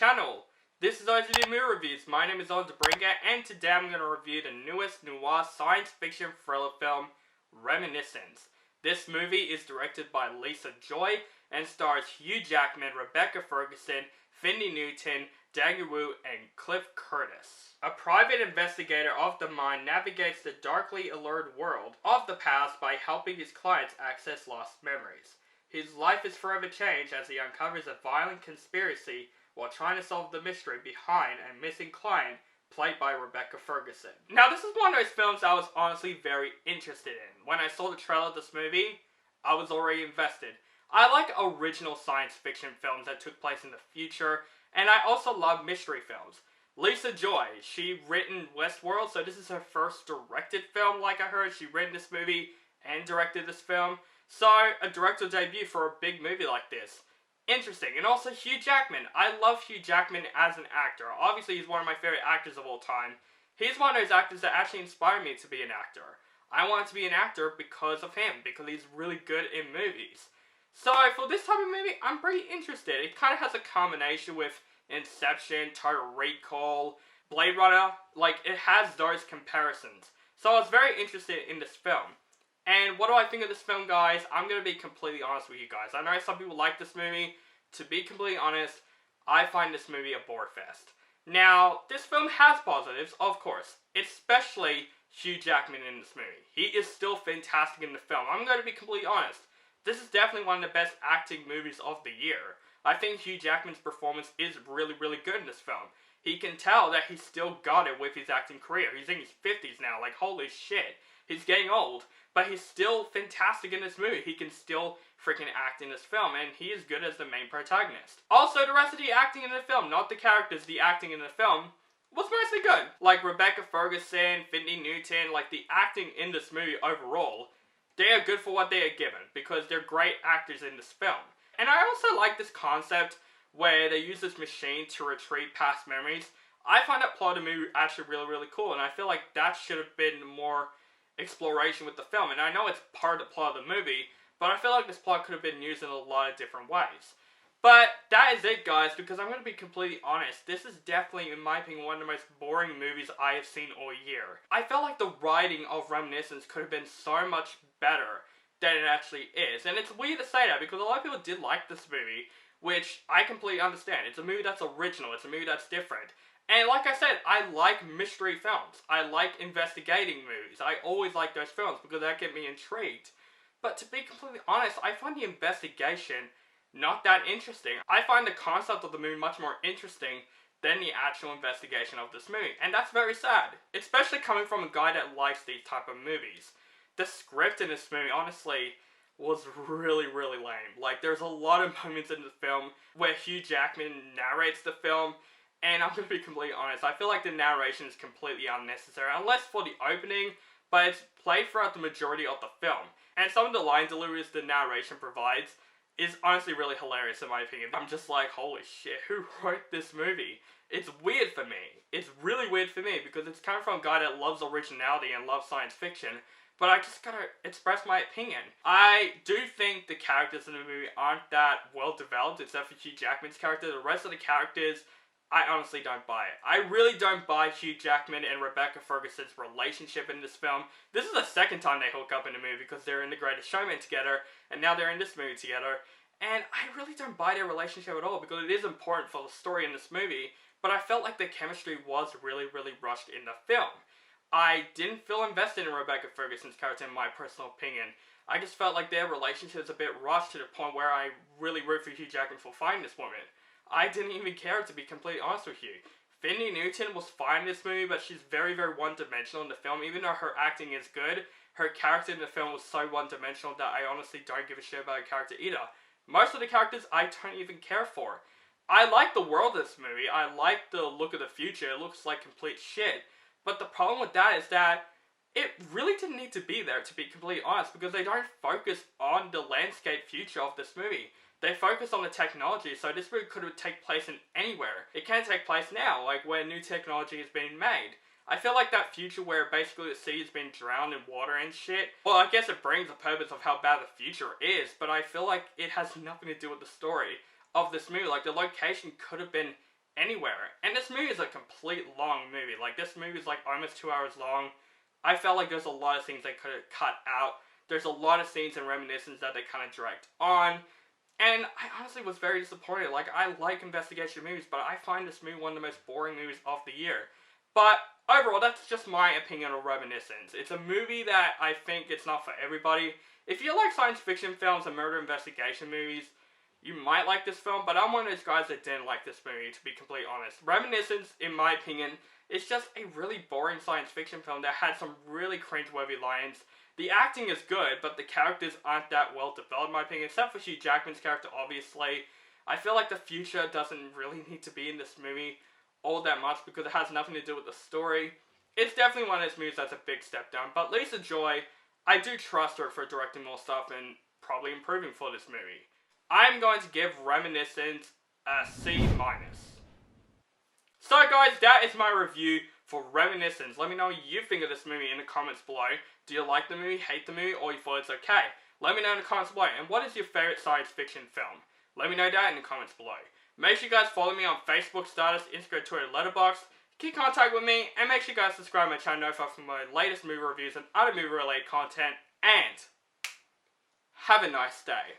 channel. This is OZD Movie Reviews. My name is Bringer, and today I'm going to review the newest noir science fiction thriller film, Reminiscence. This movie is directed by Lisa Joy and stars Hugh Jackman, Rebecca Ferguson, Thandie Newton, Daniel Wu, and Cliff Curtis. A private investigator of the mind navigates the darkly allured world of the past by helping his clients access lost memories. His life is forever changed as he uncovers a violent conspiracy while trying to solve the mystery behind a missing client played by Rebecca Ferguson. Now, this is one of those films I was honestly very interested in. When I saw the trailer of this movie, I was already invested. I like original science fiction films that took place in the future, and I also love mystery films. Lisa Joy, she written Westworld, so this is her first directed film, like I heard. She written this movie and directed this film. So, a director debut for a big movie like this. Interesting. And also Hugh Jackman. I love Hugh Jackman as an actor. Obviously, he's one of my favorite actors of all time. He's one of those actors that actually inspired me to be an actor. I wanted to be an actor because of him, because he's really good in movies. So, for this type of movie, I'm pretty interested. It kind of has a combination with Inception, Total Recall, Blade Runner. Like, it has those comparisons. So, I was very interested in this film. And what do I think of this film, guys? I'm going to be completely honest with you guys. I know some people like this movie. To be completely honest, I find this movie a bore fest. Now, this film has positives, of course. Especially Hugh Jackman in this movie. He is still fantastic in the film. I'm going to be completely honest. This is definitely one of the best acting movies of the year. I think Hugh Jackman's performance is really, really good in this film. He can tell that he's still got it with his acting career. He's in his 50s now. Like, holy shit. He's getting old. But he's still fantastic in this movie. He can still freaking act in this film, and he is good as the main protagonist. Also, the rest of the acting in the film, not the characters, the acting in the film, was mostly good. Like Rebecca Ferguson, Thandie Newton, like the acting in this movie overall, they are good for what they are given, because they're great actors in this film. And I also like this concept where they use this machine to retrieve past memories. I find that plot of the movie actually really, really cool, and I feel like that should have been more exploration with the film. And I know it's part of the plot of the movie, but I feel like this plot could have been used in a lot of different ways. But that is it, guys, because I'm going to be completely honest. This is definitely, in my opinion, one of the most boring movies I have seen all year. I felt like the writing of Reminiscence could have been so much better than it actually is. And it's weird to say that, because a lot of people did like this movie, which I completely understand. It's a movie that's original. It's a movie that's different. And like I said, I like mystery films. I like investigating movies. I always like those films because that get me intrigued. But to be completely honest, I find the investigation not that interesting. I find the concept of the movie much more interesting than the actual investigation of this movie. And that's very sad. Especially coming from a guy that likes these type of movies. The script in this movie, honestly, was really, really lame. Like, there's a lot of moments in the film where Hugh Jackman narrates the film. And I'm going to be completely honest, I feel like the narration is completely unnecessary, unless for the opening, but it's played throughout the majority of the film. And some of the line deliveries the narration provides is honestly really hilarious in my opinion. I'm just like, holy shit, who wrote this movie? It's weird for me. It's really weird for me, because it's coming from a guy that loves originality and loves science fiction, but I just gotta express my opinion. I do think the characters in the movie aren't that well developed, except for Hugh Jackman's character. The rest of the characters, I honestly don't buy it. I really don't buy Hugh Jackman and Rebecca Ferguson's relationship in this film. This is the second time they hook up in the movie, because they're in The Greatest Showman together, and now they're in this movie together. And I really don't buy their relationship at all, because it is important for the story in this movie, but I felt like the chemistry was really, really rushed in the film. I didn't feel invested in Rebecca Ferguson's character, in my personal opinion. I just felt like their relationship is a bit rushed to the point where I really root for Hugh Jackman for finding this woman. I didn't even care, to be completely honest with you. Thandie Newton was fine in this movie, but she's very, very one-dimensional in the film. Even though her acting is good, her character in the film was so one-dimensional that I honestly don't give a shit about her character either. Most of the characters I don't even care for. I like the world of this movie. I like the look of the future. It looks like complete shit. But the problem with that is that it really didn't need to be there, to be completely honest, because they don't focus on the landscape future of this movie. They focus on the technology, so this movie could have taken place in anywhere. It can take place now, like where new technology is being made. I feel like that future where basically the sea has been drowned in water and shit, well, I guess it brings the purpose of how bad the future is, but I feel like it has nothing to do with the story of this movie. Like, the location could have been anywhere. And this movie is a complete long movie. Like, this movie is like almost 2 hours long. I felt like there's a lot of scenes they could have cut out. There's a lot of scenes in Reminiscence that they kind of dragged on. And I honestly was very disappointed. Like, I like investigation movies, but I find this movie one of the most boring movies of the year. But overall, that's just my opinion of Reminiscence. It's a movie that I think it's not for everybody. If you like science fiction films and murder investigation movies, you might like this film, but I'm one of those guys that didn't like this movie, to be completely honest. Reminiscence, in my opinion, is just a really boring science fiction film that had some really cringeworthy lines. The acting is good, but the characters aren't that well developed, in my opinion, except for Hugh Jackman's character, obviously. I feel like the future doesn't really need to be in this movie all that much because it has nothing to do with the story. It's definitely one of those movies that's a big step down, but Lisa Joy, I do trust her for directing more stuff and probably improving for this movie. I'm going to give Reminiscence a C-. So guys, that is my review for Reminiscence. Let me know what you think of this movie in the comments below. Do you like the movie, hate the movie, or you thought it's okay? Let me know in the comments below. And what is your favourite science fiction film? Let me know that in the comments below. Make sure you guys follow me on Facebook, Stardust, Instagram, Twitter, Letterboxd. Keep in contact with me, and make sure you guys subscribe to my channel for my latest movie reviews and other movie related content. And have a nice day.